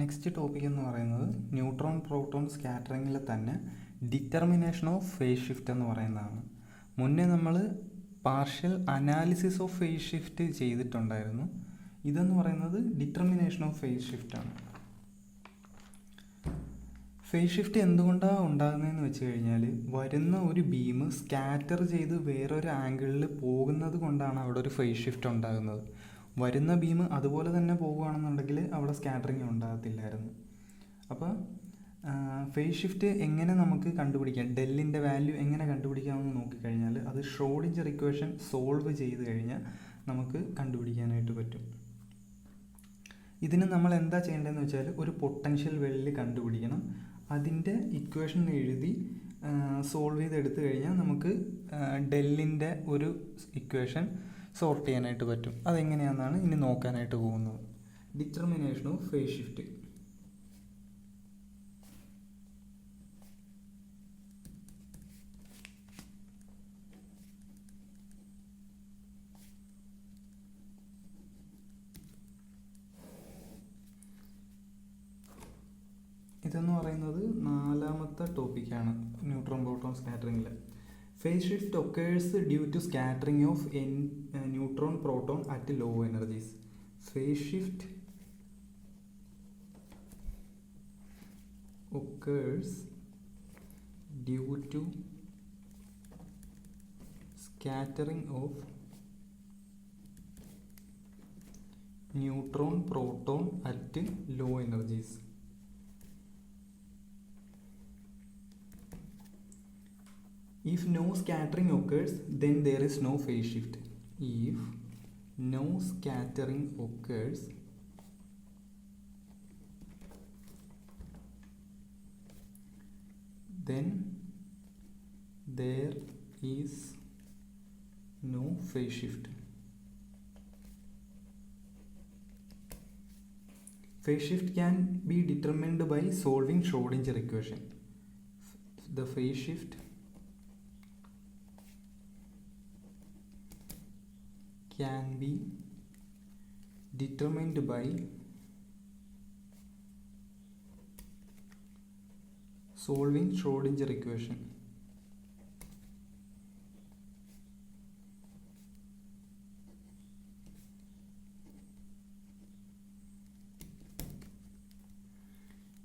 Next topic എന്ന് പറയുന്നത് neutron proton സ്കാറ്ററിങ്ങിൽ തന്നെ ഡിറ്റർമിനേഷൻ ഓഫ് ഫേസ് ഷിഫ്റ്റ് എന്ന് പറയുന്നതാണ്. മുന്നേ നമ്മൾ partial analysis of phase shift ചെയ്തിട്ടുണ്ടായിരുന്നു. ഇതെന്ന് പറയുന്നത് ഡിറ്റർമിനേഷൻ ഓഫ് ഫേസ് ഷിഫ്റ്റ് ആണ്. ഫേസ് ഷിഫ്റ്റ് എന്തുകൊണ്ടാണ് ഉണ്ടാകുന്നതെന്ന് വെച്ച് കഴിഞ്ഞാൽ വരുന്ന ഒരു ബീം സ്കാറ്റർ ചെയ്ത് വേറൊരു ആംഗിളിൽ പോകുന്നത് കൊണ്ടാണ് അവിടെ ഒരു ഫേസ് ഷിഫ്റ്റ് ഉണ്ടാകുന്നത്. വരുന്ന ബീം അതുപോലെ തന്നെ പോകുകയാണെന്നുണ്ടെങ്കിൽ അവിടെ സ്കാറ്ററിങ് ഉണ്ടാകത്തില്ലായിരുന്നു. അപ്പോൾ ഫേസ് ഷിഫ്റ്റ് എങ്ങനെ നമുക്ക് കണ്ടുപിടിക്കാം, ഡെല്ലിൻ്റെ വാല്യൂ എങ്ങനെ കണ്ടുപിടിക്കാമെന്ന് നോക്കിക്കഴിഞ്ഞാൽ അത് ഷ്രോഡിഞ്ചർ ഇക്വേഷൻ സോൾവ് ചെയ്ത് കഴിഞ്ഞാൽ നമുക്ക് കണ്ടുപിടിക്കാനായിട്ട് പറ്റും. ഇതിന് നമ്മൾ എന്താ ചെയ്യേണ്ടതെന്ന് വെച്ചാൽ ഒരു പൊട്ടൻഷ്യൽ വെല്ല് കണ്ടുപിടിക്കണം. അതിൻ്റെ ഇക്വേഷൻ എഴുതി സോൾവ് ചെയ്തെടുത്തു കഴിഞ്ഞാൽ നമുക്ക് ഡെല്ലിൻ്റെ ഒരു ഇക്വേഷൻ സോർട്ട് ചെയ്യാനായിട്ട് പറ്റും. അതെങ്ങനെയാണെന്നാണ് ഇനി നോക്കാനായിട്ട് പോകുന്നത്. Determination of phase shift. ഇതെന്ന് പറയുന്നത് 4ാമത്തെ ടോപ്പിക്കാണ് ന്യൂട്രോൺ പ്രോട്ടോൺ സ്കാറ്ററിങ്ങിൽ. Phase shift occurs due to scattering of neutron proton at low energies. Phase shift occurs due to scattering of neutron proton at low energies. If no scattering occurs, then there is no phase shift. If no scattering occurs, then there is no phase shift. Phase shift can be determined by solving Schrodinger equation. The phase shift can be determined by solving Schrodinger equation.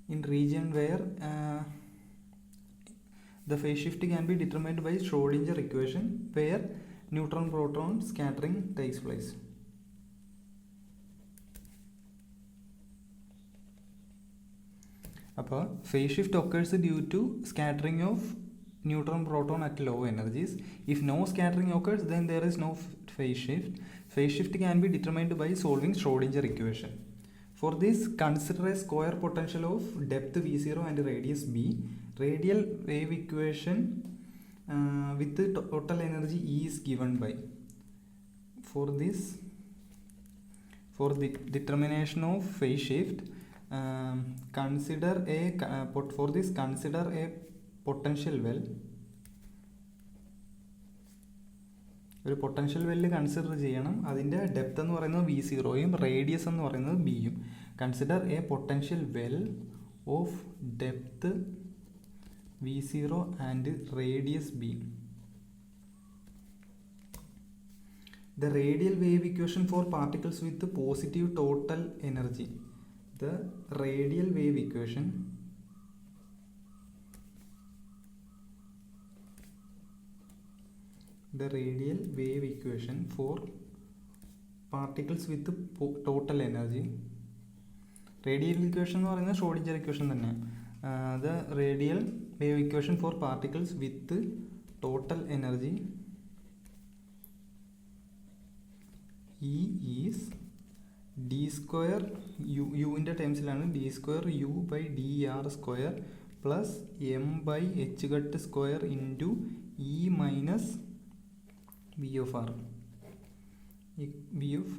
In region where the phase shift can be determined by Schrodinger equation where neutron proton scattering takes place. അപ്പോൾ phase shift occurs due to scattering of neutron proton at low energies. If no scattering occurs, then there is no phase shift. Phase shift can be determined by solving Schrodinger equation. For this, consider a square potential of depth V0 and radius b. Radial wave equation with the total energy E is given by. For the determination of phase shift, consider a potential well. ഒരു potential വെല്ല് consider ചെയ്യണം. അതിൻ്റെ depth എന്ന് പറയുന്നത് V0യും radius എന്ന് പറയുന്നത് ബിയും. Consider A potential well of depth V0 and radius b. The radial wave equation for particles with positive total energy. The radial wave equation for particles with total energy. Radial equation എന്ന് പറയുന്നത് Schrödinger equation തന്നെ. The radial wave equation for particles with total energy E is d square u ൻ്റെ ടേംസിലാണ് d square u by dr square plus m by h gut square into e minus v of r. v of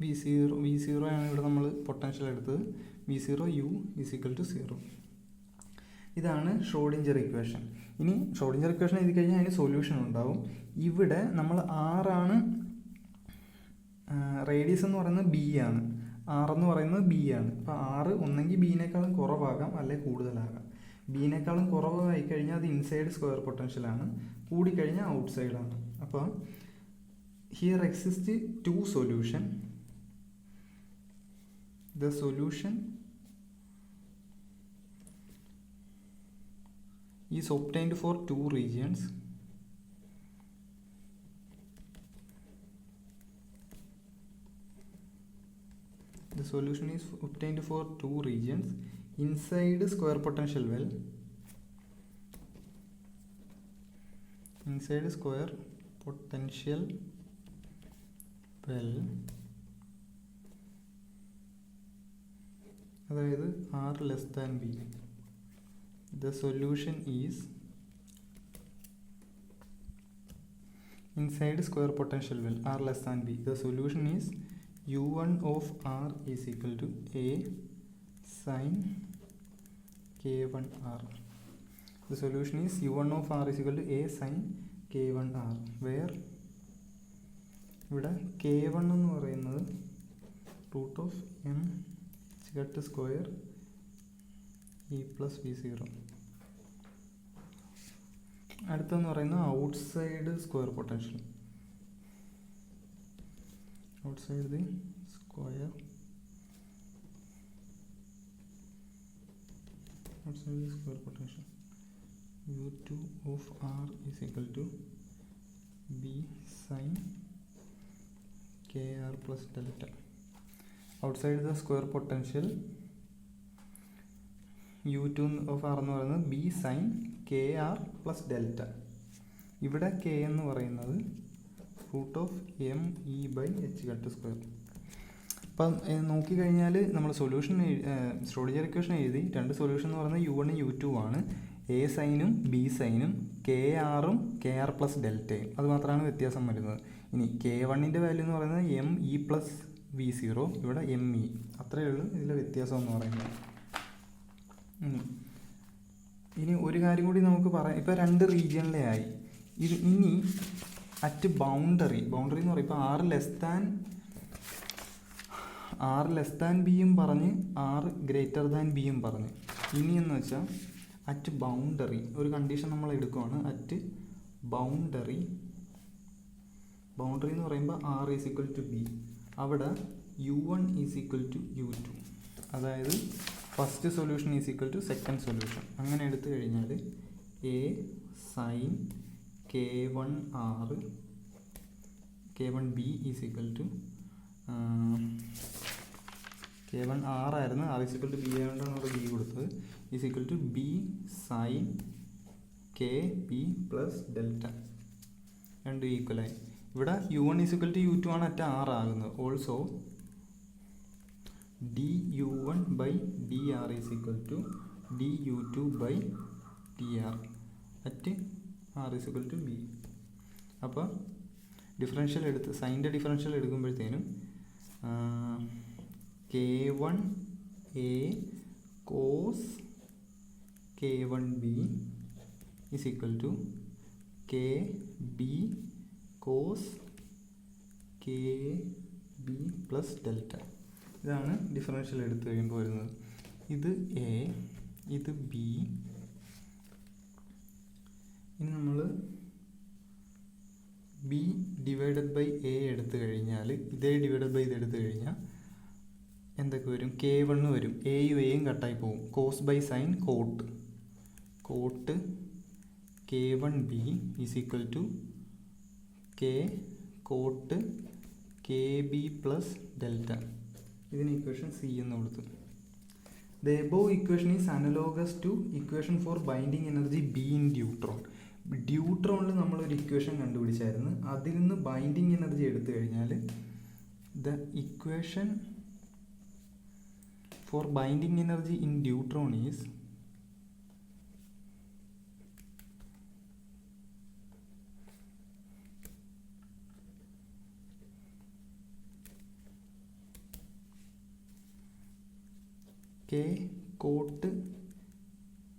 V0 ആണ് ഇവിടെ നമ്മൾ potential എടുത്തത്. V0 u is equal to 0. ഇതാണ് Schrödinger equation. ഇനി Schrödinger equation എഴുതി കഴിഞ്ഞാൽ അതിന് solution ഉണ്ടാവും. ഇവിടെ നമ്മൾ ആറാണ് റേഡിയസ് എന്ന് പറയുന്നത് ബി ആണ്. ആറെന്ന് പറയുന്നത് ബി ആണ്. അപ്പോൾ 6 ഒന്നെങ്കിൽ ബീനേക്കാളും കുറവാകാം അല്ലെങ്കിൽ കൂടുതലാകാം. ബീനേക്കാളും കുറവായി കഴിഞ്ഞാൽ അത് ഇൻസൈഡ് സ്ക്വയർ പൊട്ടൻഷ്യലാണ്, കൂടിക്കഴിഞ്ഞാൽ ഔട്ട് സൈഡാണ്. അപ്പോൾ here exist 2 solution. The solution is obtained for 2 regions. The solution is obtained for 2 regions inside square potential well. Inside square potential well, അതായത് R less than B. The solution is inside square potential well R less than B. The solution is U1 of R is equal to A sin K1R. The solution is U1 of R is equal to A sin K1R, where ഇവിടെ K1 എന്ന് പറയുന്നത് root of M cut square E plus B 0. അടുത്തെന്ന് പറയുന്നത് outside square potential. Outside the square potential U2 of R is equal to B sin KR plus delta. Outside the square potential U2 of R എന്ന് പറയുന്നത് B sin KR plus delta. ഇവിടെ K എന്ന് പറയുന്നത് root of M E by H cut square. അപ്പം നോക്കിക്കഴിഞ്ഞാൽ നമ്മൾ solution സ്ക്രോഡിഞ്ചർ equation എഴുതി. 2 solution എന്ന് പറയുന്നത് U1 U2 ആണ്. എ സൈനും ബി സൈനും കെ ആറും കെ ആർ പ്ലസ് ഡെൽറ്റയും, അത് മാത്രമാണ് വ്യത്യാസം വരുന്നത്. ഇനി K1ൻ്റെ വാല്യൂ എന്ന് പറയുന്നത് എം ഇ പ്ലസ് വി 0, ഇവിടെ എം ഇ. അത്രയേ ഉള്ളൂ ഇതിലെ വ്യത്യാസം എന്ന് പറയുന്നത്. ഇനി ഒരു കാര്യം കൂടി നമുക്ക് പറയാം. ഇപ്പോൾ 2 റീജിയനിലെ ആയി. ഇനി അറ്റ് ബൗണ്ടറി എന്ന് പറയും. ഇപ്പോൾ ആർ ലെസ് ദാൻ ബിയും പറഞ്ഞ് ആർ ഗ്രേറ്റർ ദാൻ ബിയും പറഞ്ഞ്. ഇനി എന്ന് വെച്ചാൽ അറ്റ് ബൗണ്ടറി ഒരു കണ്ടീഷൻ നമ്മൾ എടുക്കുവാണ്. അറ്റ് ബൗണ്ടറി എന്ന് പറയുമ്പോൾ R is equal to B, അവിടെ U1 is equal to U2, അതായത് first solution is equal to second solution. അങ്ങനെ എടുത്തു കഴിഞ്ഞാൽ A sine K1B is equal to K1R ആയിരുന്നു, R is equal to B ആയതുകൊണ്ടാണ് അവിടെ ബി കൊടുത്തത്, is equal to B sine KB plus delta. രണ്ടും ഈക്വലായി. ഇവിടെ U1 is equal to U2 ആണ് അറ്റ് R ആകുന്നത്. Also DU1 by DR is equal to DU2 by DR at R is equal to B. അപ്പോൾ differential സൈൻ്റെ differential എടുക്കുമ്പോഴത്തേനും K1A cos K1B is equal to KB cos KB plus delta. ഇതാണ് differential എടുത്തു കഴിയുമ്പോൾ വരുന്നത്. ഇത് A, ഇത് B. ഇനി നമ്മൾ ബി ഡിവൈഡഡ് ബൈ എ എടുത്തു കഴിഞ്ഞാൽ ഇതേ ഡിവൈഡഡ് ബൈ ഇത് എടുത്തു കഴിഞ്ഞാൽ എന്തൊക്കെ വരും? K1 വരും. എയും എയും കട്ടായി പോകും. Cos by sine cot K1B is equal to K cot KB plus delta. ഇതിന് ഇക്വേഷൻ സി എന്ന് കൊടുത്തു. The above equation is analogous to equation for binding energy B in deuteron. ഡ്യൂട്രോണിൽ നമ്മളൊരു ഇക്വേഷൻ കണ്ടുപിടിച്ചായിരുന്നു. അതിൽ നിന്ന് ബൈൻഡിങ് എനർജി എടുത്തു കഴിഞ്ഞാൽ the equation for binding energy in deuteron is K cot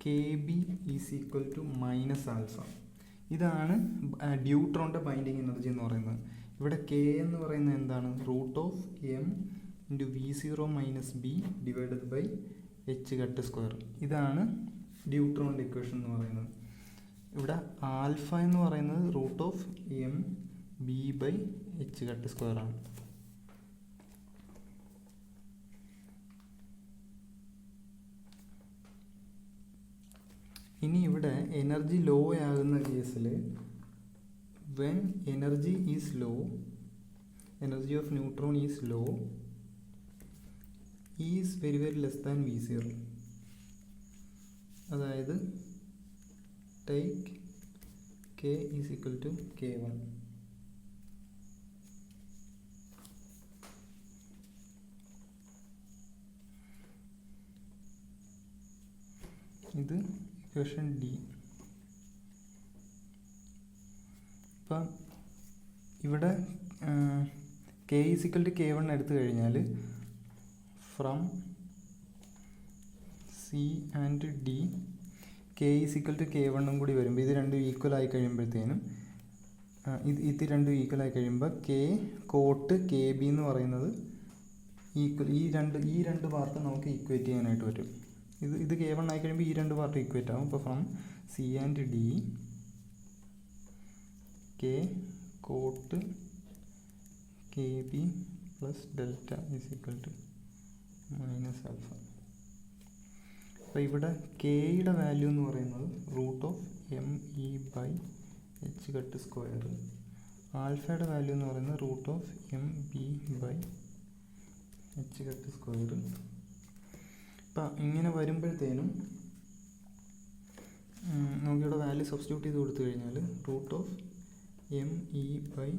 KB is equal to minus alpha. ഇതാണ് ഡ്യൂട്രോണിൻ്റെ binding energy എന്ന് പറയുന്നത്. ഇവിടെ K എന്ന് പറയുന്നത് എന്താണ്? Root of M into V0 minus B divided by H cut square. ഇതാണ് ഡ്യൂട്രോണിൻ്റെ ഇക്വേഷൻ എന്ന് പറയുന്നത്. ഇവിടെ ആൽഫ എന്ന് പറയുന്നത് root of M B by H cut square ആണ്. ഇനി ഇവിടെ എനർജി ലോ ആകുന്ന കേസിൽ when energy is low, energy of neutron is low, is very very less than V0. അതായത് take K is equal to K1. ഇത് equation D. അപ്പം ഇവിടെ K is equal to K1 എടുത്തു കഴിഞ്ഞാൽ from C and D K is equal to K1 കൂടി വരുമ്പോൾ ഇത് രണ്ടും ഈക്വൽ ആയി കഴിയുമ്പോഴത്തേനും ഇത് രണ്ടും ഈക്വൽ ആയി കഴിയുമ്പോൾ K കോട്ട് KB എന്ന് പറയുന്നത് ഈക്വൽ, ഈ രണ്ട് പാർട്ട് നമുക്ക് ഈക്വേറ്റ് ചെയ്യാനായിട്ട് പറ്റും. ഇത് K1 ആയി കഴിയുമ്പോൾ ഈ രണ്ട് പാർട്ട് ഈക്വേറ്റ് ആവും. അപ്പോൾ from C and D K cot KB plus delta is equal to minus alpha. അപ്പോൾ ഇവിടെ കെയുടെ വാല്യൂ എന്ന് പറയുന്നത് root of M E by H cut square, ആൽഫയുടെ വാല്യൂ എന്ന് പറയുന്നത് root of M B by H cut square. അപ്പം ഇങ്ങനെ വരുമ്പോഴത്തേനും നമുക്കിവിടെ വാല്യൂ സബ്സ്റ്റിറ്റ്യൂട്ട് ചെയ്ത് കൊടുത്തു കഴിഞ്ഞാൽ root of M E by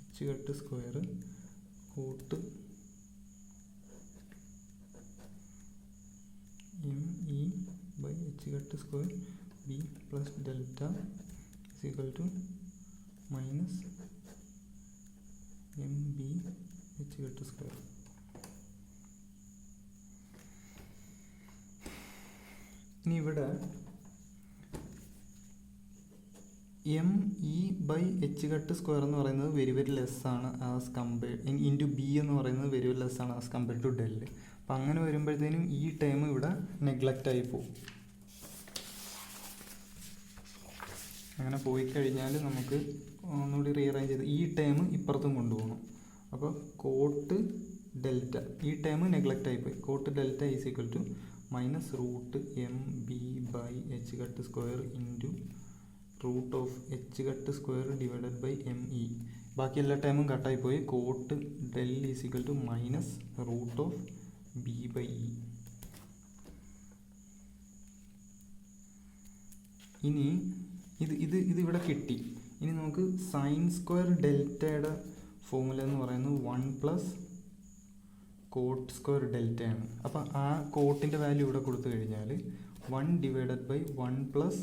H cut square cot m E by H cut square b plus delta is equal to minus M B H cut square. ഇനി ഇവിടെ M E by H cut square എന്ന് പറയുന്നത് very very less ആണ് as compared into B എന്ന് പറയുന്നത് very very less ആണ് as compared to del. അപ്പം അങ്ങനെ വരുമ്പോഴത്തേനും ഈ ടേം ഇവിടെ നെഗ്ലക്റ്റ് ആയി പോകും. അങ്ങനെ പോയി കഴിഞ്ഞാൽ നമുക്ക് ഒന്നുകൂടി റീഅറേഞ്ച് ചെയ്ത് ഈ ടേം ഇപ്പുറത്തും കൊണ്ടുപോകണം. അപ്പോൾ കോട്ട് ഡെൽറ്റ, ഈ ടേം നെഗ്ലക്റ്റ് ആയിപ്പോയി. Cot delta is equal to minus root M B by H cut square into root of H cut square divided by M E. ബാക്കി എല്ലാ ടൈമും കട്ടായിപ്പോയി. Cot del is equal to minus root of B by E. ഇനി ഇതിവിടെ കിട്ടി. ഇനി നമുക്ക് sine square ഡെൽറ്റയുടെ ഫോമുല എന്ന് പറയുന്നത് 1 പ്ലസ് കോട്ട് സ്ക്വയർ ഡെൽറ്റയാണ്. അപ്പം ആ കോട്ടിൻ്റെ വാല്യൂ ഇവിടെ കൊടുത്തു കഴിഞ്ഞാൽ 1 divided by 1 plus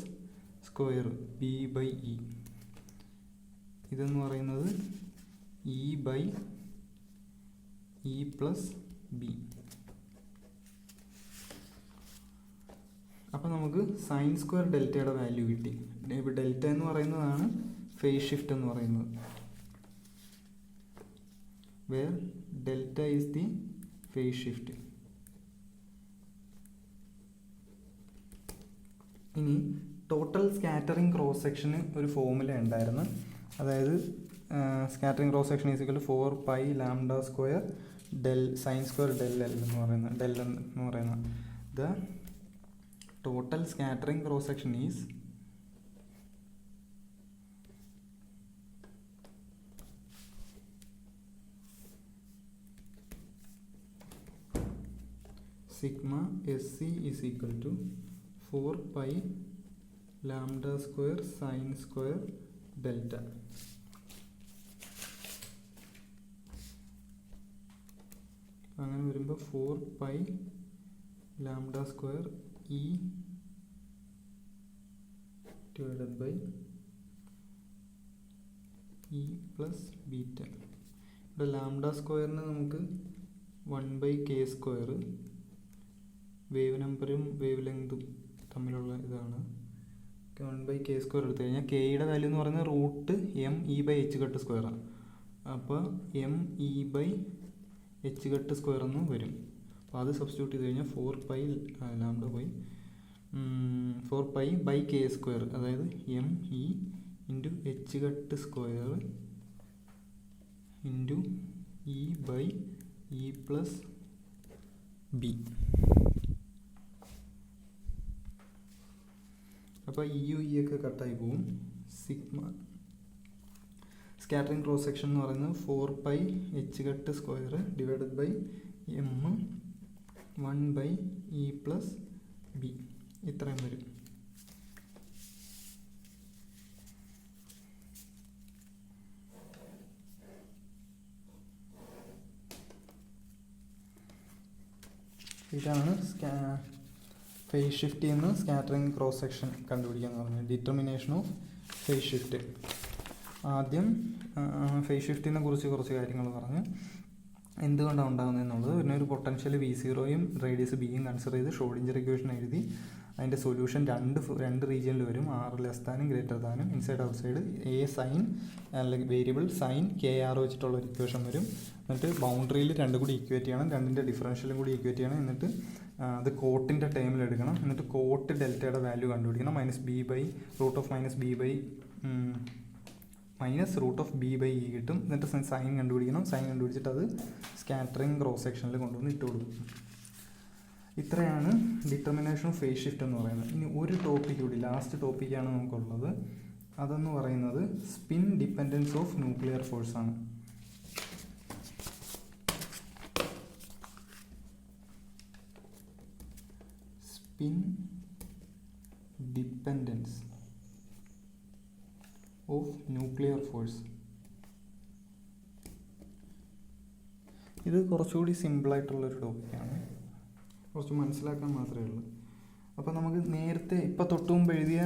square B by E. ഇതെന്ന് പറയുന്നത് E by E plus B. അപ്പോൾ നമുക്ക് സൈൻ സ്ക്വയർ ഡെൽറ്റയുടെ വാല്യൂ കിട്ടി. ഇപ്പോൾ ഡെൽറ്റ എന്ന് പറയുന്നതാണ് ഫേസ് ഷിഫ്റ്റ് എന്ന് പറയുന്നത്. Where delta is the phase shift. ഇനി ടോട്ടൽ സ്കാറ്ററിങ് ക്രോസ് സെക്ഷന് ഒരു ഫോമുല ഉണ്ടായിരുന്നു. അതായത് scattering cross section is equal to 4 pi lambda square del sine square del L എന്ന് പറയുന്നത് the total scattering cross section is sigma S C is equal to 4 pi lambda square sine square delta. അങ്ങനെ വരുമ്പോൾ 4 pi lambda square E divided by E plus beta. ഇവിടെ lambda സ്ക്വയറിന് നമുക്ക് 1/k square, wave നമ്പറും wave ലെങ്തും തമ്മിലുള്ള ഇതാണ്. 1/k square എടുത്തു കഴിഞ്ഞാൽ കെയുടെ വാല്യൂ എന്ന് പറയുന്നത് root M E by H cut സ്ക്വയറാണ്. അപ്പോൾ M E by H cut square എന്ന് വരും. അപ്പോൾ അത് സബ്സ്റ്റിറ്റ്യൂട്ട് ചെയ്ത് കഴിഞ്ഞാൽ 4π ലാംഡ പോയി 4π/k², അതായത് ME into H cut square into E/E+B. അപ്പോൾ ഇയും ഇ ഒക്കെ കട്ടായി പോവും. സിഗ്മ സ്കാറ്ററിംഗ് ക്രോസ് സെക്ഷൻ എന്ന് പറയുന്നത് 4π/h² divided by M 1/E+B ഇത്രയും വരും. ഇതാണ് ഫേസ് ഷിഫ്റ്റ് ചെയ്യുന്ന സ്കാറ്ററിംഗ് ക്രോസ് സെക്ഷൻ കണ്ടുപിടിക്കുക എന്ന് പറഞ്ഞാൽ ഡിറ്റർമിനേഷൻ ഓഫ് ഫേസ് ഷിഫ്റ്റ്. ആദ്യം ഫേസ് ഷിഫ്റ്റിനെ കുറിച്ച് കുറച്ച് കാര്യങ്ങൾ പറഞ്ഞ് എന്തുകൊണ്ടാണ് ഉണ്ടാകുന്നത് എന്നുള്ളത്, പിന്നെ ഒരു പൊട്ടൻഷ്യൽ V0യും റേഡിയസ് ബിയും കൺസിഡർ ചെയ്ത് ഷ്രോഡിഞ്ചർ ഇക്വേഷൻ എഴുതി അതിൻ്റെ സൊല്യൂഷൻ രണ്ട് റീജിയനിൽ വരും, r< inside outside A sine അല്ലെങ്കിൽ വേരിയബിൾ സൈൻ KR വെച്ചിട്ടുള്ള ഒരു ഇക്വേഷൻ വരും. എന്നിട്ട് ബൗണ്ടറിയിൽ രണ്ടും കൂടി ഈക്വേറ്റ് ചെയ്യണം, രണ്ടിൻ്റെ ഡിഫറൻഷ്യലും കൂടി ഈക്വേറ്റ് ചെയ്യണം. എന്നിട്ട് അത് കോട്ടിൻ്റെ ടൈമിൽ എടുക്കണം. എന്നിട്ട് കോട്ട് ഡെൽറ്റയുടെ വാല്യൂ കണ്ടുപിടിക്കണം. -b/√(-√(b/e) കിട്ടും. എന്നിട്ട് സൈൻ കണ്ടുപിടിക്കണം. സൈൻ കണ്ടുപിടിച്ചിട്ട് അത് സ്കാറ്ററിംഗ് ക്രോസ് സെക്ഷനിൽ കൊണ്ടുവന്ന് ഇട്ട് കൊടുക്കും. ഇത്രയാണ് ഡിറ്റർമിനേഷൻ ഓഫ് ഫേസ് ഷിഫ്റ്റ് എന്ന് പറയുന്നത്. ഇനി ഒരു ടോപ്പിക് കൂടി, ലാസ്റ്റ് ടോപ്പിക്കാണ് നമുക്കുള്ളത്. അതെന്ന് പറയുന്നത് spin dependence of nuclear force ആണ്. Spin dependence of nuclear force. ഇത് കുറച്ചുകൂടി സിമ്പിളായിട്ടുള്ളൊരു ടോപ്പിക്കാണ്, കുറച്ച് മനസ്സിലാക്കാൻ മാത്രമേ ഉള്ളൂ. അപ്പോൾ നമുക്ക് നേരത്തെ ഇപ്പോൾ തൊട്ട് മുമ്പ് എഴുതിയ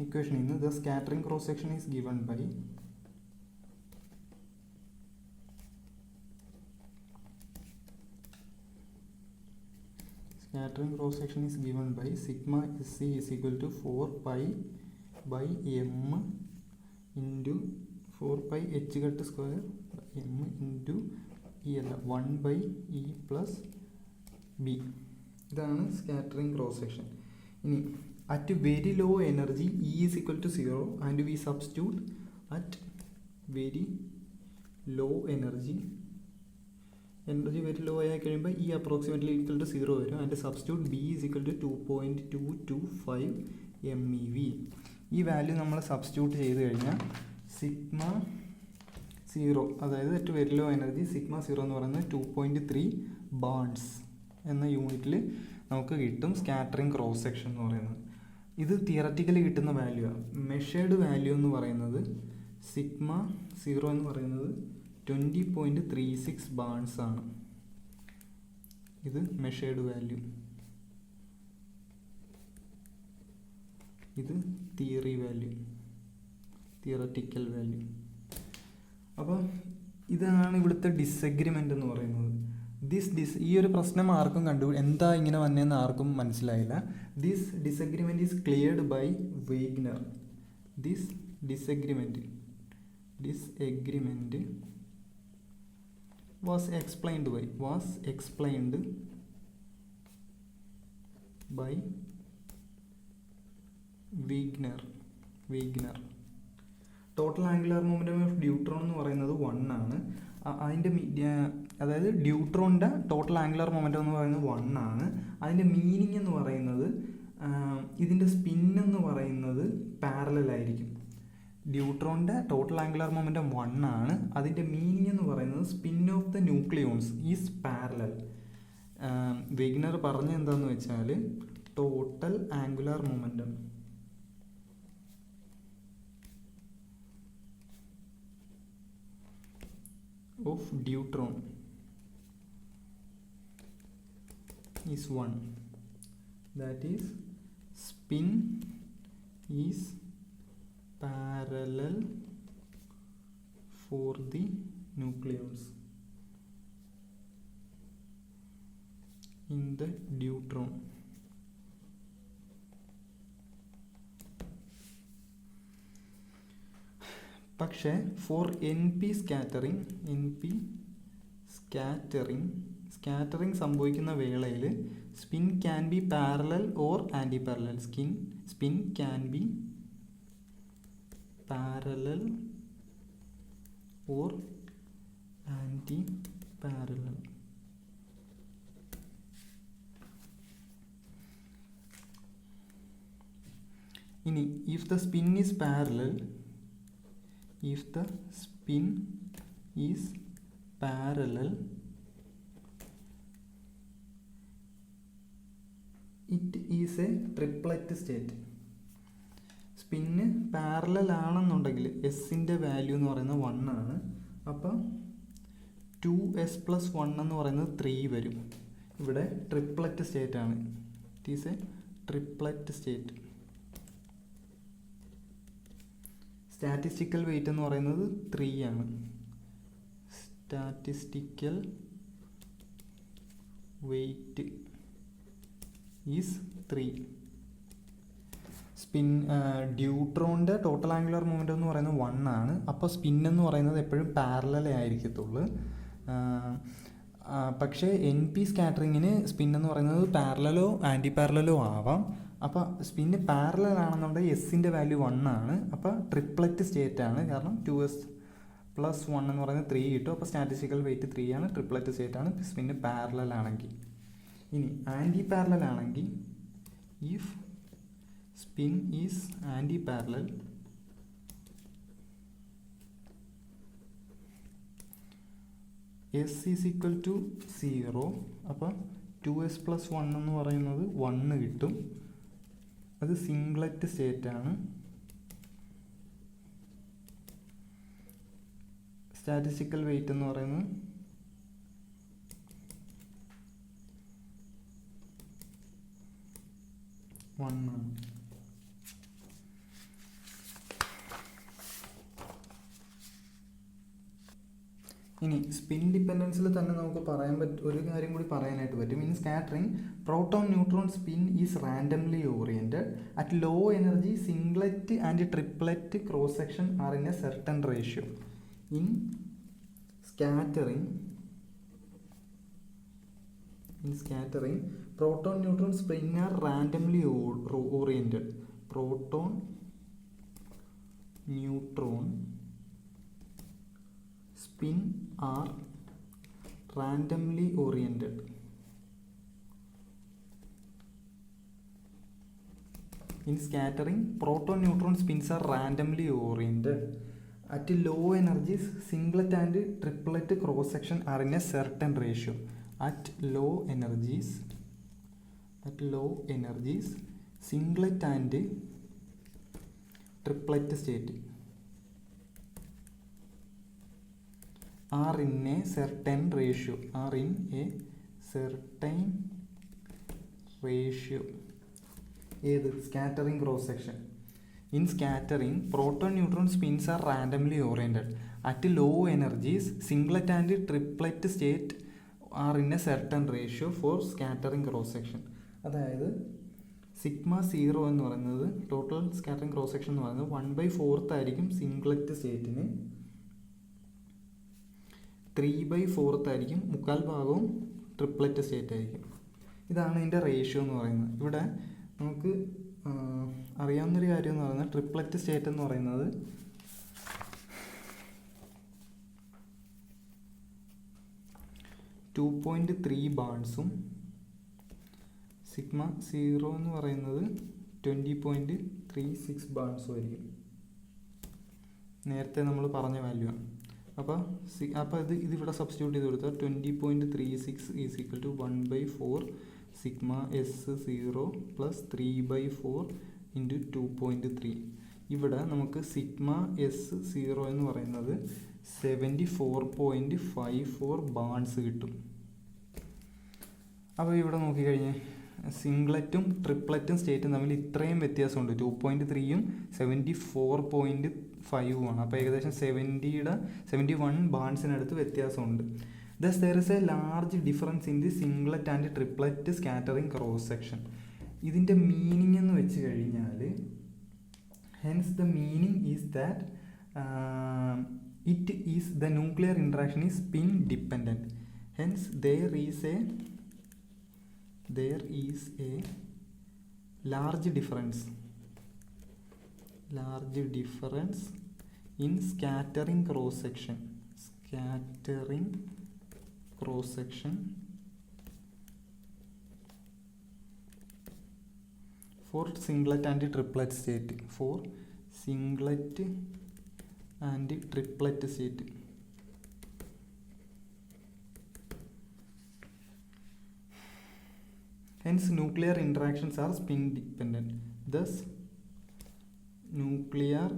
ഇക്വേഷനിൽ നിന്ന് the scattering cross section is given by sigma SC is equal to 4π/m into 4π/h² m into E അല്ല 1/E+B. ഇതാണ് സ്കാറ്ററിംഗ് ക്രോസ് സെക്ഷൻ. ഇനി at very low energy E is equal to 0 and we substitute at very low energy very low ആയി കഴിയുമ്പോൾ E approximately equal to 0 വരും. And substitute B is equal to 2.225 MeV. ഈ value നമ്മൾ substitute ചെയ്ത് കഴിഞ്ഞാൽ sigma 0, അതായത് at very low energy sigma 0 എന്ന് പറയുന്നത് 2.3 ബാൺസ് എന്ന യൂണിറ്റിൽ നമുക്ക് കിട്ടും സ്കാറ്ററിംഗ് ക്രോസ് സെക്ഷൻ എന്ന് പറയുന്നത്. ഇത് തിയററ്റിക്കലി കിട്ടുന്ന വാല്യൂ ആണ്. മെഷേർഡ് വാല്യൂ എന്ന് പറയുന്നത് സിഗ്മ 0 എന്ന് പറയുന്നത് 20.36 ബാൺസ് ആണ്. ഇത് മെഷേർഡ് വാല്യൂ, ഇത് തിയററ്റിക്കൽ വാല്യൂ. അപ്പോൾ ഇതാണ് ഇവിടുത്തെ ഡിസഗ്രിമെൻ്റ് എന്ന് പറയുന്നത്. ഈ ഒരു പ്രശ്നം ആർക്കും എന്താ ഇങ്ങനെ വന്നതെന്ന് ആർക്കും മനസ്സിലായില്ല. This disagreement is cleared by Wegener. Disagreement was explained by Wegener. Total angular momentum of deuteron എന്ന് പറയുന്നത് 1 ആണ്. അതിൻ്റെ അതായത് ഡ്യൂട്രോണിൻ്റെ ടോട്ടൽ ആംഗുലാർ മൊമെൻറ്റം എന്ന് പറയുന്നത് 1 ആണ്. അതിൻ്റെ മീനിങ് എന്ന് പറയുന്നത് ഇതിൻ്റെ സ്പിൻ എന്ന് പറയുന്നത് പാരലൽ ആയിരിക്കും. ഡ്യൂട്രോണിൻ്റെ ടോട്ടൽ ആംഗുലാർ മൊമെൻറ്റം 1 ആണ്. അതിൻ്റെ മീനിങ് എന്ന് പറയുന്നത് spin of the nucleons is parallel. Wegener പറഞ്ഞ എന്താണെന്ന് വെച്ചാൽ total angular momentum of deuteron is 1, that is spin is parallel for the nucleons in the deuteron. പക്ഷേ ഫോർ NP സ്കാറ്ററിങ് സംഭവിക്കുന്ന വേളയിൽ spin can be parallel or anti parallel. Spin can be parallel or anti parallel. ഇനി if the spin is parallel, it is a triplet state. Spin parallel ആണെന്നുണ്ടെങ്കിൽ എസിൻ്റെ value എന്ന് പറയുന്നത് 1 ആണ്. അപ്പം 2s+1 എന്ന് പറയുന്നത് 3 വരും. ഇവിടെ ട്രിപ്ലറ്റ് സ്റ്റേറ്റ് ആണ്. It is a triplet state. Statistical weight എന്ന് പറയുന്നത് 3 ആണ്. Statistical weight is 3. ഡ്യൂട്രോണിൻ്റെ ടോട്ടൽ ആംഗുലർ മൂവ്മെൻറ്റ് എന്ന് പറയുന്നത് 1 ആണ്. അപ്പോൾ സ്പിൻ എന്ന് പറയുന്നത് എപ്പോഴും പാരലലേ ആയിരിക്കത്തുള്ളൂ. പക്ഷേ NP സ്കാറ്ററിങ്ങിന് സ്പിൻ എന്ന് പറയുന്നത് പാരലലോ ആൻറ്റി പാരലലോ ആവാം. അപ്പോൾ സ്പിന്ന് പാരലൽ ആണെന്നുണ്ടെങ്കിൽ എസിൻ്റെ വാല്യൂ 1 ആണ്. അപ്പോൾ ട്രിപ്ലറ്റ് സ്റ്റേറ്റ് ആണ്. കാരണം 2s+1 എന്ന് പറയുന്നത് 3 കിട്ടും. അപ്പോൾ സ്റ്റാറ്റിസ്റ്റിക്കൽ വെയിറ്റ് 3 ആണ്. ട്രിപ്ലറ്റ് സ്റ്റേറ്റ് ആണ് സ്പിന്ന് പാരലൽ ആണെങ്കിൽ. ഇനി ആൻറ്റി പാരലൽ ആണെങ്കിൽ if spin is anti-parallel, s is equal to 0. അപ്പോൾ 2s+1 എന്ന് പറയുന്നത് 1 കിട്ടും. അത് സിംഗ്ലറ്റ് സ്റ്റേറ്റ് ആണ്. സ്റ്റാറ്റിസ്റ്റിക്കൽ വെയിറ്റ് എന്ന് പറയുന്നത് 1 ആണ്. ഇനി സ്പിൻ ഡിപ്പെൻഡൻസിൽ തന്നെ നമുക്ക് ഒരു കാര്യം കൂടി പറയാനായിട്ട് പറ്റും. In scattering proton neutron spin is randomly oriented at low energy. Singlet and triplet cross section are in a certain ratio. In scattering proton neutron spin are randomly oriented. Proton neutron spin are randomly oriented. In scattering, proton neutron spins are randomly oriented at low energies. Singlet and triplet cross section are in a certain ratio. At low energies, singlet and triplet state are in a certain ratio. ഏത് scattering cross section. In scattering proton neutron spins are randomly oriented at low energies. Singlet and triplet state are in a certain ratio for scattering cross section. അതായത് σ0 എന്ന് പറയുന്നത് total scattering cross section എന്ന് പറയുന്നത് 1/4 ആയിരിക്കും singlet സ്റ്റേറ്റിന്, 3/4 ആയിരിക്കും, 1/4 ഭാഗവും triplet state ആയിരിക്കും. ഇതാണ് ഇതിൻ്റെ റേഷ്യോ എന്ന് പറയുന്നത്. ഇവിടെ നമുക്ക് അറിയാവുന്നൊരു കാര്യം എന്ന് പറയുന്നത് ട്രിപ്ലറ്റ് സ്റ്റേറ്റ് എന്ന് പറയുന്നത് 2.3 ബാൺസും σ0 എന്ന് പറയുന്നത് 20.36 ബാൺസും ആയിരിക്കും. നേരത്തെ നമ്മൾ പറഞ്ഞ വാല്യൂ ആണ്. അപ്പോൾ ഇതിവിടെ സബ്സ്റ്റിറ്റ്യൂട്ട് ചെയ്ത് കൊടുത്താൽ 20.36 is equal to 1/4 σs0 plus 3/4 into 2.3. ഇവിടെ നമുക്ക് σs0 എന്ന് പറയുന്നത് 74.54 ബാൺസ് കിട്ടും. അപ്പോൾ ഇവിടെ നോക്കിക്കഴിഞ്ഞാൽ സിംഗ്ലറ്റും ട്രിപ്ലറ്റും സ്റ്റേറ്റും തമ്മിൽ ഇത്രയും വ്യത്യാസമുണ്ട്. 2.3യും 74.5ഉമാണ്. അപ്പോൾ ഏകദേശം 71 ബാൺസിനടുത്ത് വ്യത്യാസമുണ്ട്. Thus there is a large difference in the singlet and triplet scattering cross section. ഇതിൻ്റെ മീനിങ് എന്ന് വെച്ച് കഴിഞ്ഞാൽ hence the meaning is that it is the nuclear interaction is spin dependent. Hence there is a large difference in scattering cross section for singlet and triplet state. Hence nuclear interactions are spin dependent. Thus nuclear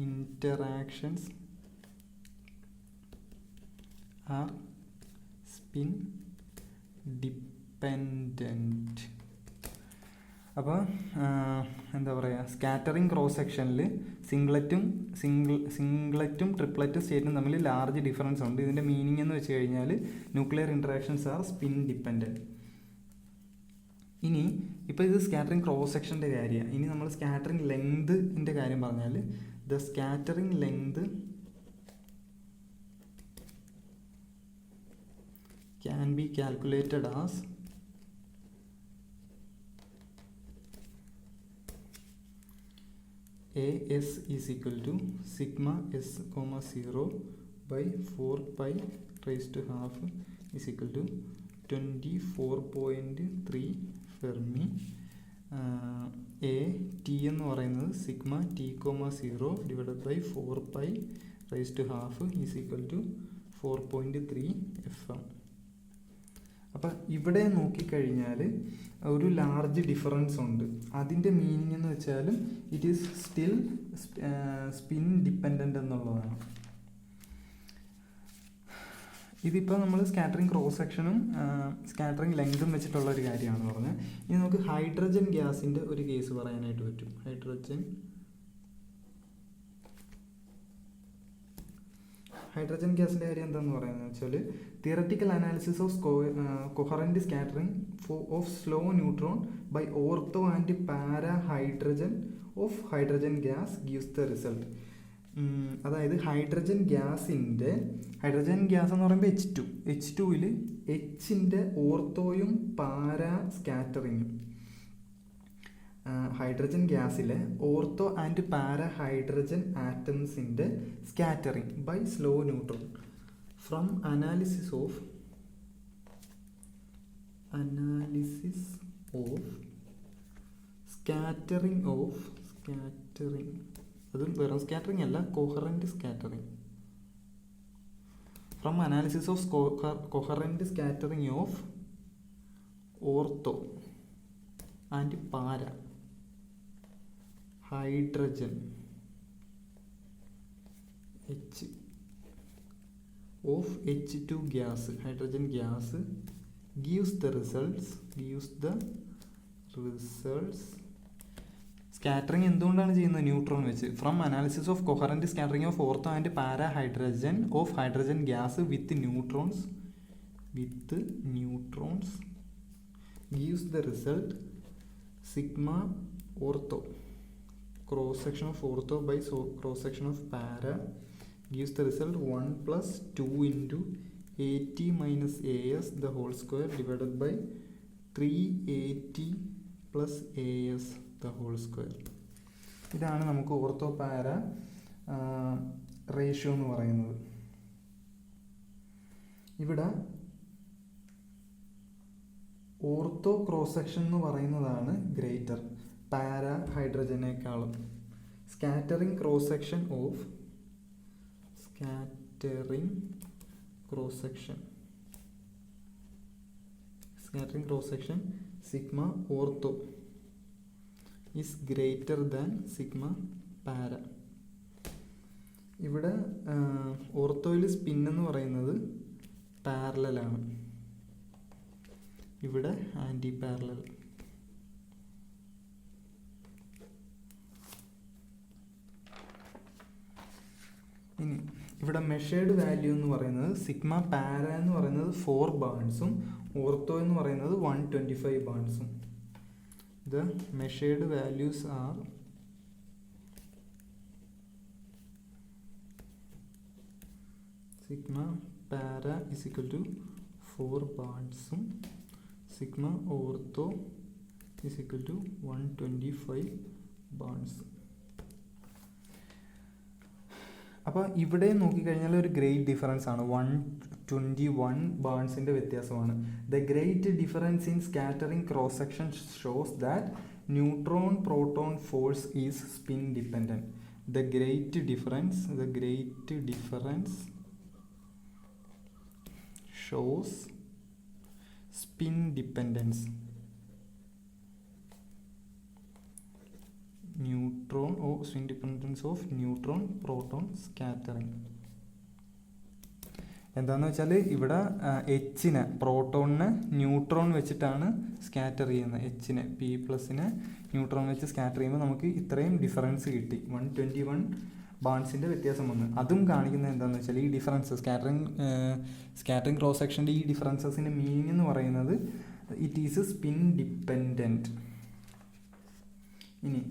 interactions are spin dependent. അപ്പോൾ എന്താ പറയുക, scattering cross സെക്ഷനിൽ സിംഗ്ലറ്റും ട്രിപ്ലറ്റും സ്റ്റേറ്റും തമ്മിൽ large difference ഉണ്ട്. ഇതിൻ്റെ meaning എന്ന് വെച്ച് കഴിഞ്ഞാൽ nuclear interactions are spin dependent. ഇനി ഇപ്പോൾ ഇത് സ്കാറ്ററിങ് ക്രോസ് സെക്ഷൻ്റെ കാര്യമാണ്. ഇനി നമ്മൾ സ്കാറ്ററിങ് ലെങ്തിൻ്റെ കാര്യം പറഞ്ഞാൽ the scattering length can be calculated as AS is equal to sigma S, 0 by 4 pi raised to half is equal to 24.3 Fermi. A T എന്ന് പറയുന്നത് sigma T, 0 divided by 4 pi raised to half is equal to 4.3 FM. അപ്പം ഇവിടെ നോക്കിക്കഴിഞ്ഞാൽ ഒരു large difference ഉണ്ട്. അതിൻ്റെ meaning എന്ന് വെച്ചാൽ it is still spin dependent എന്നുള്ളതാണ്. ഇതിപ്പോൾ നമ്മൾ സ്കാറ്ററിങ് ക്രോസ് സെക്ഷനും സ്കാറ്ററിങ് ലെങ്തും വെച്ചിട്ടുള്ള ഒരു കാര്യമാണ് പറഞ്ഞത്. ഇനി നമുക്ക് ഹൈഡ്രജൻ ഗ്യാസിൻ്റെ ഒരു കേസ് പറയാനായിട്ട് പറ്റും. ഹൈഡ്രജൻ ഗ്യാസിൻ്റെ കാര്യം എന്താണെന്ന് പറയുന്നത് വെച്ചാൽ theoretical analysis of coherent scattering of slow neutron by ortho and para hydrogen of hydrogen gas gives the result. അതായത് ഹൈഡ്രജൻ ഗ്യാസ് എന്ന് പറയുമ്പോൾ H2ൽ Hൻ്റെ ഓർത്തോയും പാരാ സ്കാറ്ററിങ്ങും, ഹൈഡ്രജൻ ഗ്യാസിലെ ഓർത്തോ ആൻഡ് പാരാ ഹൈഡ്രജൻ ആറ്റംസിൻ്റെ scattering by slow neutron from analysis of scattering അതും വെറും സ്കാറ്ററിങ് അല്ല, coherent scattering. From analysis of coherent scattering of ortho and para hydrogen H of H2 gas, hydrogen gas gives the results. Scattering എന്തുകൊണ്ടാണ് ചെയ്യുന്നത്? Neutron വെച്ച്. From analysis of coherent scattering of ortho and para hydrogen of hydrogen gas with neutrons gives the result sigma ortho cross section of ortho by cross section of para gives the result 1 plus 2 into AT minus AS the whole square divided by 3AT plus AS the whole square. ഇതാണ് നമുക്ക് ortho പാര ratio എന്ന് പറയുന്നത്. ഇവിടെ ortho cross section എന്ന് പറയുന്നതാണ് greater para ഹൈഡ്രജനേക്കാളും. Scattering cross section sigma ortho is greater than sigma para. ഇവിടെ ഓർത്തോയിൽ സ്പിൻ എന്ന് പറയുന്നത് പാരലലാണ്, ഇവിടെ ആൻറ്റി പാരലൽ. ഇനി ഇവിടെ മെഷേർഡ് വാല്യൂ എന്ന് പറയുന്നത് സിഗ്മ പാര എന്ന് പറയുന്നത് 4 ബാൺസും ഓർത്തോ എന്ന് പറയുന്നത് 125 ബാൺസും. The measured values are sigma para is equal to 4 ബാൺസും sigma ortho is equal to 125 barns. അപ്പോൾ ഇവിടെ നോക്കിക്കഴിഞ്ഞാൽ ഒരു ഗ്രേറ്റ് ഡിഫറൻസ് ആണ്, 121 ബാൺസിൻ്റെ വ്യത്യാസമാണ്. The great difference in scattering cross section shows that neutron proton force is spin dependent. The great difference shows spin dependence. Neutron or spin dependence of neutron proton scattering. എന്താണെന്ന് വെച്ചാൽ ഇവിടെ എച്ചിനെ പ്രോട്ടോണിനെ neutron വെച്ചിട്ടാണ് scatter ചെയ്യുന്നത്. എച്ചിനെ P+നെ neutron വെച്ച് scatter ചെയ്യുമ്പോൾ നമുക്ക് ഇത്രയും difference കിട്ടി, 121 ബാൺസിൻ്റെ വ്യത്യാസം വന്നു. അതും കാണിക്കുന്നത് എന്താണെന്ന് വെച്ചാൽ ഈ ഡിഫറൻസ് സ്കാറ്ററിങ് ക്രോസ് സെക്ഷൻ്റെ ഈ ഡിഫറൻസസിൻ്റെ മീനിങ് എന്ന് പറയുന്നത് ഇറ്റ് ഈസ് സ്പിൻ ഡിപ്പെൻഡൻറ്റ്. ഇനി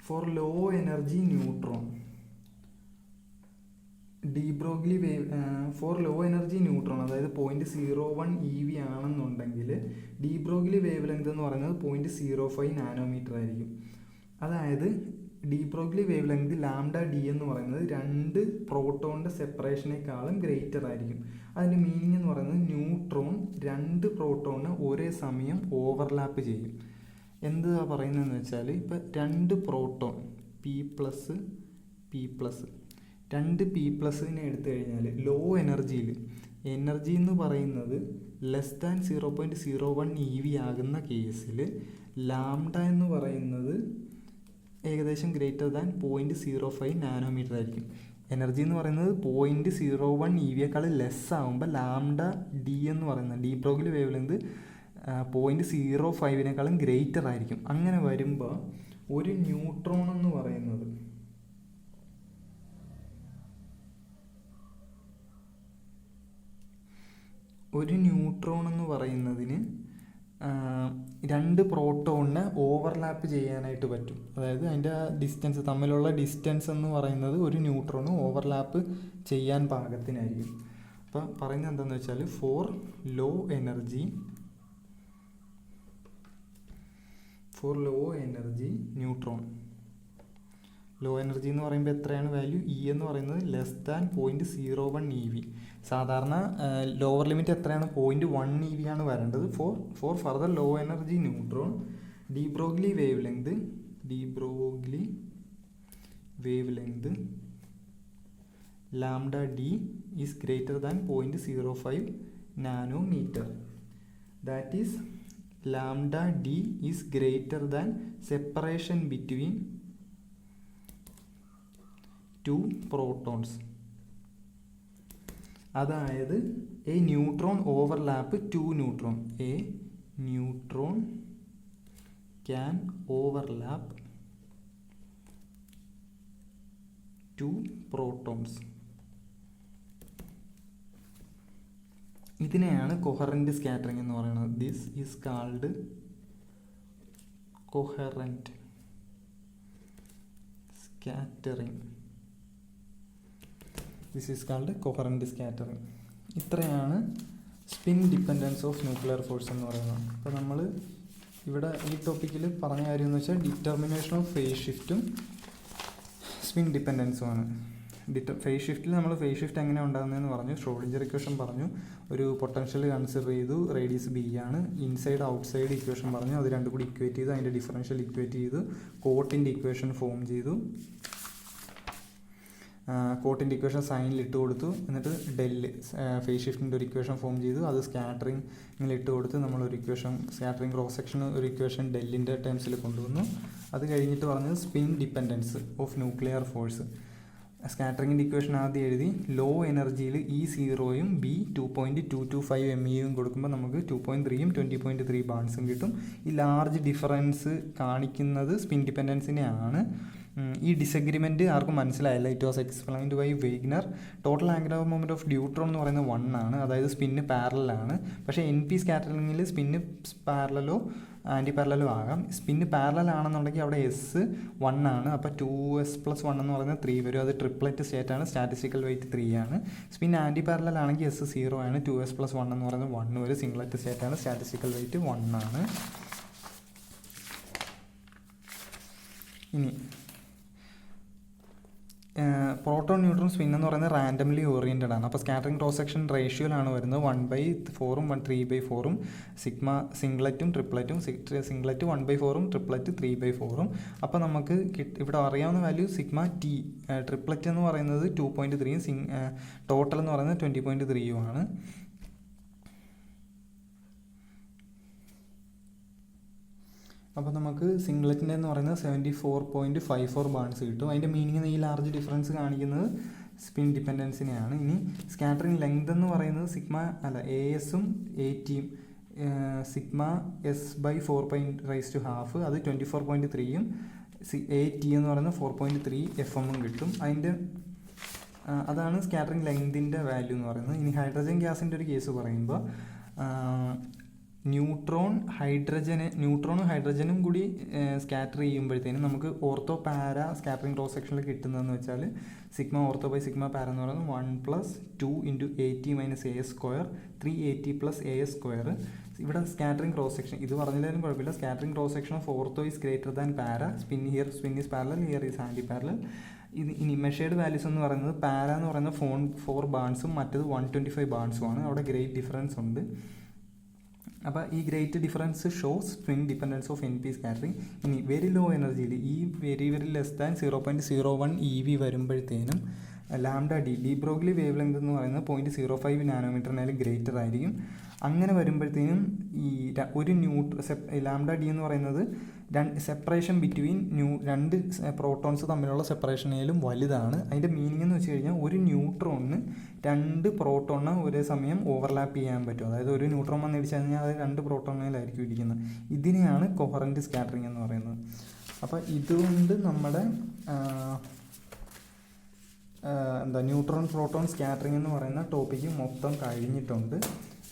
for low energy neutron de Broglie wave for low energy neutron, അതായത് 0.01 EV ആണെന്നുണ്ടെങ്കിൽ ഡീബ്രോഗ്ലി വേവ് ലെങ്ത് എന്ന് പറയുന്നത് 0.05 നാനോമീറ്റർ ആയിരിക്കും. അതായത് ഡീബ്രോഗ്ലി വേവ് ലെങ്ത് λd എന്ന് പറയുന്നത് 2 പ്രോട്ടോണിൻ്റെ സെപ്പറേഷനേക്കാളും ഗ്രേറ്റർ ആയിരിക്കും. അതിൻ്റെ മീനിങ് എന്ന് പറയുന്നത് ന്യൂട്രോൺ 2 പ്രോട്ടോണിനെ ഒരേ സമയം ഓവർലാപ്പ് ചെയ്യും. എന്താ പറയുന്നതെന്ന് വെച്ചാൽ ഇപ്പോൾ 2 പ്രോട്ടോൺ P+, 2 P+നെ എടുത്തു കഴിഞ്ഞാൽ ലോ എനർജിയിൽ എനർജി എന്ന് പറയുന്നത് ലെസ് ദാൻ 0.01 EV ആകുന്ന കേസിൽ ലാംഡ എന്ന് പറയുന്നത് ഏകദേശം ഗ്രേറ്റർ ദാൻ 0.05 നാനോമീറ്റർ ആയിരിക്കും. എനർജി എന്ന് പറയുന്നത് 0.01 EVയേക്കാൾ ലെസ് ആകുമ്പോൾ ലാംഡ ഡി എന്ന് പറയുന്നത് ഡീബ്രോഗ്ലി വേവ് ലെങ്ത് 0.05നേക്കാളും ഗ്രേറ്റർ ആയിരിക്കും. അങ്ങനെ വരുമ്പോൾ ഒരു ന്യൂട്രോൺ എന്ന് പറയുന്നത് പറയുന്നതിന് 2 പ്രോട്ടോണിനെ ഓവർലാപ്പ് ചെയ്യാനായിട്ട് പറ്റും. അതായത് അതിൻ്റെ ഡിസ്റ്റൻസ് തമ്മിലുള്ള ഡിസ്റ്റൻസ് എന്ന് പറയുന്നത് ഒരു ന്യൂട്രോണ് ഓവർലാപ്പ് ചെയ്യാൻ പാകത്തിനായിരിക്കും. അപ്പോൾ പറയുന്നത് എന്താണെന്ന് വെച്ചാൽ for low energy neutron, low energy എന്ന് പറയുമ്പോൾ എത്രയാണ് വാല്യൂ? എന്ന് പറയുന്നത് ലെസ് ദാൻ 0.01 EV. സാധാരണ ലോവർ ലിമിറ്റ് എത്രയാണ്? 0.1 EV ആണ് വരേണ്ടത്. For further low energy neutron de Broglie wave length lambda D is greater than 0.05 nanometre. That is lambda D is greater than separation between 2 protons. അതായത് a neutron overlap 2 neutron. A neutron can overlap 2 protons. ഇതിനെയാണ് coherent scattering എന്ന് പറയുന്നത്. This is called coherent scattering. ഇത്രയാണ് spin dependence of nuclear force എന്ന് പറയുന്നത്. അപ്പോൾ നമ്മൾ ഇവിടെ ഈ ടോപ്പിക്കിൽ പറഞ്ഞ കാര്യം എന്ന് വെച്ചാൽ ഡിറ്റർമിനേഷൻ ഓഫ് ഫേസ് ഷിഫ്റ്റും സ്പിൻ ഡിപ്പെൻഡൻസുമാണ്. ഫേസ് ഷിഫ്റ്റിൽ നമ്മൾ ഫേസ് ഷിഫ്റ്റ് എങ്ങനെ ഉണ്ടാകുന്നതെന്ന് പറഞ്ഞു, ഷ്രോഡിഞ്ചർ ഇക്വേഷൻ പറഞ്ഞു, ഒരു പൊട്ടൻഷ്യൽ കൺസിഡർ ചെയ്തു, റേഡിയസ് ബി ആണ്, ഇൻസൈഡ് ഔട്ട്സൈഡ് ഇക്വേഷൻ പറഞ്ഞു, അത് രണ്ടും കൂടി ഇക്വേറ്റ് ചെയ്തു, അതിൻ്റെ ഡിഫറൻഷ്യൽ ഇക്വേറ്റ് ചെയ്തു, കോട്ടിൻ്റെ ഇക്വേഷൻ ഫോം ചെയ്തു, കോട്ടിൻ്റെ ഇക്വേഷൻ സൈനിൽ ഇട്ട് കൊടുത്തു, എന്നിട്ട് ഫേസ് ഷിഫ്റ്റിൻ്റെ ഒരു ഇക്വേഷൻ ഫോം ചെയ്തു, അത് സ്കാറ്ററിങ്ങിൽ ഇട്ട് കൊടുത്ത് നമ്മളൊരു ഇക്വേഷൻ സ്കാറ്ററിങ് ക്രോസ് സെക്ഷൻ ഒരു ഇക്വേഷൻ ഡെല്ലിൻ്റെ ടേംസിൽ കൊണ്ടുവന്നു. അത് കഴിഞ്ഞിട്ട് പറഞ്ഞത് spin dependence of nuclear force. സ്കാറ്ററിങ്ങിൻ്റെ ഇക്വേഷൻ ആദ്യം എഴുതി, ലോ എനർജിയിൽ E0യും B 2.225 MeVയും കൊടുക്കുമ്പോൾ നമുക്ക് 2.3യും 20.3 ബാൺസും കിട്ടും. ഈ ലാർജ് ഡിഫറൻസ് കാണിക്കുന്നത് സ്പിൻ ഡിപ്പെൻഡൻസിനെയാണ്. ഈ ഡിസഗ്രിമെൻറ്റ് ആർക്കും മനസ്സിലായില്ല. It was explained by Wigner. Total angular moment of neutron എന്ന് പറയുന്നത് 1 ആണ്, അതായത് സ്പിന്ന് പാരലാണ്. പക്ഷേ NP സ്കാറ്ററിങ്ങിൽ സ്പിന്ന് പാരലലോ ആൻറ്റി പാരലലോ ആകാം. സ്പിന്ന് പാരലൽ ആണെന്നുണ്ടെങ്കിൽ അവിടെ S 1 ആണ്, അപ്പോൾ 2s+1 എന്ന് പറയുന്നത് 3 വരും. അത് ട്രിപ്ലറ്റ് സ്റ്റേറ്റാണ്, സ്റ്റാറ്റിസ്റ്റിക്കൽ വെയിറ്റ് 3 ആണ്. സ്പിൻ ആൻറ്റി പാരലൽ ആണെങ്കിൽ S 0 ആണ്, 2s+1 എന്ന് പറയുന്നത് 1 വരും. സിംഗിളറ്റ് സ്റ്റേറ്റാണ്, സ്റ്റാറ്റിസ്റ്റിക്കൽ വെയിറ്റ് 1 ആണ്. ഇനി പ്രോട്ടോൺ ന്യൂട്രോൺ സ്പിൻ എന്ന് പറയുന്നത് റാൻഡംലി ഓറിയൻറ്റഡ് ആണ്. അപ്പോൾ സ്കാറ്ററിംഗ് ക്രോസ് സെക്ഷൻ റേഷ്യോയിലാണ് വരുന്നത്. 1/4ഉം 3/4ഉം സിഗ്മ സിംഗ്ലറ്റും ട്രിപ്ലറ്റും, സിംഗ്ലറ്റ് 1/4ഉം ട്രിപ്ലറ്റ് 3/4ഉം. അപ്പോൾ നമുക്ക് ഇവിടെ അറിയാവുന്ന വാല്യൂ സിഗ്മ T. ട്രിപ്ലറ്റ് എന്ന് പറയുന്നത് 2.3ഉം ടോട്ടൽ എന്ന് പറയുന്നത് 20.3ഉം ആണ്. അപ്പോൾ നമുക്ക് സിംഗ്ലറ്റിൻ്റെ എന്ന് പറയുന്നത് 74.54 ബാൺസ് കിട്ടും. അതിൻ്റെ മീനിങ് ഈ ലാർജ് ഡിഫറൻസ് കാണിക്കുന്നത് സ്പിൻ ഡിപ്പെൻഡൻസിനെയാണ്. ഇനി സ്കാറ്ററിംഗ് ലെങ്ത് എന്ന് പറയുന്നത് ASഉം ATയും സിഗ്മ S/4 അത് 24.3ഉം AT എന്ന് പറയുന്നത് 4.3 FM കിട്ടും. അതാണ് സ്കാറ്ററിംഗ് ലെങ്തിൻ്റെ വാല്യൂ എന്ന് പറയുന്നത്. ഇനി ഹൈഡ്രജൻ ഗ്യാസിൻ്റെ ഒരു കേസ് പറയുമ്പോൾ ന്യൂട്രോണും ഹൈഡ്രജനും കൂടി സ്കാറ്റർ ചെയ്യുമ്പോഴത്തേനും നമുക്ക് ഓർത്തോ പാര സ്കാറ്ററിംഗ് ക്രോസ് സെക്ഷനിൽ കിട്ടുന്നതെന്ന് വെച്ചാൽ സിഗ്മ ഓർത്തോ ബൈ സിഗ്മ പാര എന്ന് പറയുന്നത് 1+2 × AT - AS², 3AT + AS². ഇവിടെ സ്കാറ്ററിംഗ് ക്രോസ് സെക്ഷൻ ഇത് പറഞ്ഞാലും കുഴപ്പമില്ല. Scattering cross section of ortho is greater than para. Spin is parallel, here is anti parallel. ഇനി മെഷേർഡ് വാല്യൂസ് എന്ന് പറയുന്നത് പാര എന്ന് പറയുന്നത് 4 ബാൺസും മറ്റത് 125 ബാൺസുമാണ്. അവിടെ ഗ്രേറ്റ് ഡിഫറൻസ് ഉണ്ട്. അപ്പോൾ ഈ great difference shows spin dependence of NP scattering. ഇനി വെരി ലോ എനർജിയിൽ ഈ വെരി ലെസ് ദാൻ 0.01 EV വരുമ്പോഴത്തേനും ഡി ബ്രോഗ്ലി വേവ് ലെങ്ത് എന്ന് പറയുന്നത് 0.05 നാനോമീറ്ററിനായാലും ഗ്രേറ്റർ ആയിരിക്കും. അങ്ങനെ വരുമ്പോഴത്തേനും ഈ ഒരു ഡി എന്ന് പറയുന്നത് സെപ്പറേഷൻ ബിറ്റ്വീൻ രണ്ട് പ്രോട്ടോൺസ് തമ്മിലുള്ള സെപ്പറേഷനേലും വലുതാണ്. അതിൻ്റെ മീനിങ് എന്ന് വെച്ച് കഴിഞ്ഞാൽ ഒരു ന്യൂട്രോണിന് 2 പ്രോട്ടോണിനെ ഒരേ സമയം ഓവർലാപ്പ് ചെയ്യാൻ പറ്റും. അതായത് ഒരു ന്യൂട്രോൺ വന്ന് ഇടിച്ചു കഴിഞ്ഞാൽ അത് 2 പ്രോട്ടോണിലായിരിക്കും ഇരിക്കുന്നത്. ഇതിനെയാണ് കൊഹറൻറ്റ് സ്കാറ്ററിംഗ് എന്ന് പറയുന്നത്. അപ്പോൾ ഇതുകൊണ്ട് നമ്മുടെ ന്യൂട്രോൺ പ്രോട്ടോൺ സ്കാറ്ററിംഗ് എന്ന് പറയുന്ന ടോപ്പിക്ക് മൊത്തം കഴിഞ്ഞിട്ടുണ്ട്.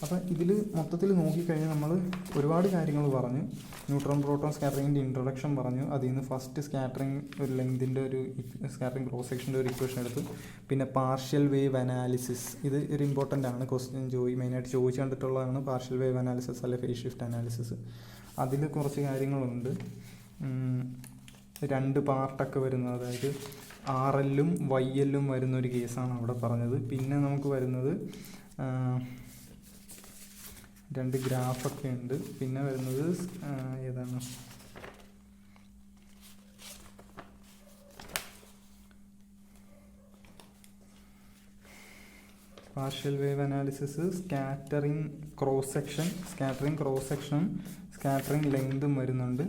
അപ്പോൾ ഇതിൽ മൊത്തത്തിൽ നോക്കിക്കഴിഞ്ഞാൽ നമ്മൾ ഒരുപാട് കാര്യങ്ങൾ പറഞ്ഞു. ന്യൂട്രോൺ പ്രോട്ടോൺ സ്കാറ്ററിങ്ങിൻ്റെ ഇൻട്രൊഡക്ഷൻ പറഞ്ഞു. അതിൽ നിന്ന് ഫസ്റ്റ് സ്കാറ്ററിങ് ഒരു ലെങ്തിൻ്റെ ഒരു സ്കാറ്ററിങ് ക്രോസ് സെക്ഷൻ്റെ ഒരു ഇക്വേഷൻ എടുത്തു. പിന്നെ പാർഷ്യൽ വേവ് അനാലിസിസ്, ഇത് ഒരു ഇമ്പോർട്ടൻ്റ് ആണ്. ക്വസ്റ്റ്യൻ മെയിനായിട്ട് ചോദിച്ചു കണ്ടിട്ടുള്ളതാണ് പാർഷ്യൽ വേവ് അനാലിസിസ് അല്ലെ ഫേസ് ഷിഫ്റ്റ് അനാലിസിസ്. അതിൽ കുറച്ച് കാര്യങ്ങളുണ്ട്. 2 പാർട്ടൊക്കെ വരുന്നത്, അതായത് RLഉം YLഉം വരുന്നൊരു കേസാണ് അവിടെ പറഞ്ഞത്. പിന്നെ നമുക്ക് വരുന്നത് 2 ഗ്രാഫൊക്കെ ഉണ്ട്. പിന്നെ വരുന്നത് ഏതാണ് partial wave analysis, scattering cross സെക്ഷനും സ്കാറ്ററിംഗ് ലെങ്തും വരുന്നുണ്ട്.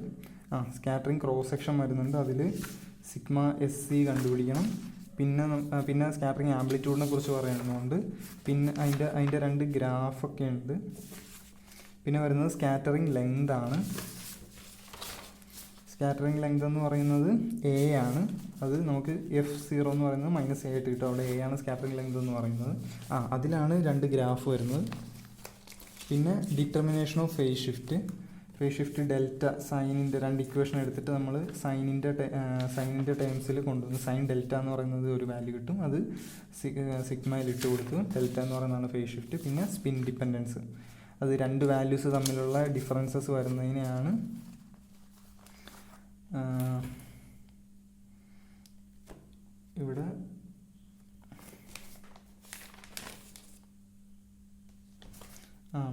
സ്കാറ്ററിംഗ് ക്രോസ് സെക്ഷൻ വരുന്നുണ്ട്. അതിൽ സിഗ്മ SC കണ്ടുപിടിക്കണം. പിന്നെ സ്കാറ്ററിംഗ് ആംപ്ലിറ്റ്യൂഡിനെ കുറിച്ച് പറയുന്നുണ്ട്. പിന്നെ അതിൻ്റെ 2 ഗ്രാഫൊക്കെ ഉണ്ട്. പിന്നെ വരുന്നത് സ്കാറ്ററിംഗ് ലെങ്ത് ആണ്. സ്കാറ്ററിംഗ് ലെങ്ത് എന്ന് പറയുന്നത് A ആണ്. അത് നമുക്ക് F0 എന്ന് പറയുന്നത് -A ആയിട്ട് കിട്ടും. അവിടെ A ആണ് സ്കാറ്ററിംഗ് ലെങ്ത് എന്ന് പറയുന്നത്. അതിലാണ് 2 ഗ്രാഫ് വരുന്നത്. പിന്നെ determination of phase shift delta സൈനിൻ്റെ 2 ഇക്വേഷൻ എടുത്തിട്ട് നമ്മൾ സൈനിൻ്റെ ടേംസിൽ കൊണ്ടുവന്ന് സൈൻ ഡെൽറ്റ എന്ന് പറയുന്നത് ഒരു വാല്യൂ കിട്ടും. അത് സിഗ്മയിൽ ഇട്ട് കൊടുത്തു. ഡെൽറ്റ എന്ന് പറയുന്നതാണ് ഫേസ് ഷിഫ്റ്റ്. പിന്നെ സ്പിൻ ഡിപ്പെൻഡൻസ്, അത് 2 വാല്യൂസ് തമ്മിലുള്ള ഡിഫറൻസസ് വരുന്നതിനെയാണ് ഇവിടെ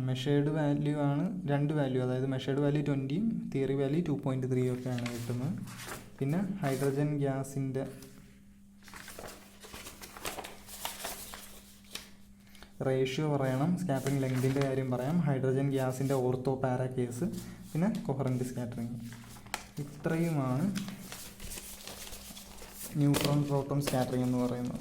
മെഷേർഡ് വാല്യൂ ആണ് 2 വാല്യൂ, അതായത് മെഷേർഡ് വാല്യൂ 20ഉം തിയറി വാല്യൂ 2.3 ഒക്കെയാണ് കിട്ടുന്നത്. പിന്നെ ഹൈഡ്രജൻ ഗ്യാസിൻ്റെ റേഷ്യോ പറയണം, സ്കാറ്ററിംഗ് ലെങ്തിൻ്റെ കാര്യം പറയാം, ഹൈഡ്രജൻ ഗ്യാസിൻ്റെ ഓർത്തോ പാര കേസ്, പിന്നെ കൊഹറൻറ്റ് സ്കാറ്ററിംഗ്. ഇത്രയുമാണ് ന്യൂട്രോൺ പ്രോട്ടോൺ സ്കാറ്ററിംഗ് എന്ന് പറയുന്നത്.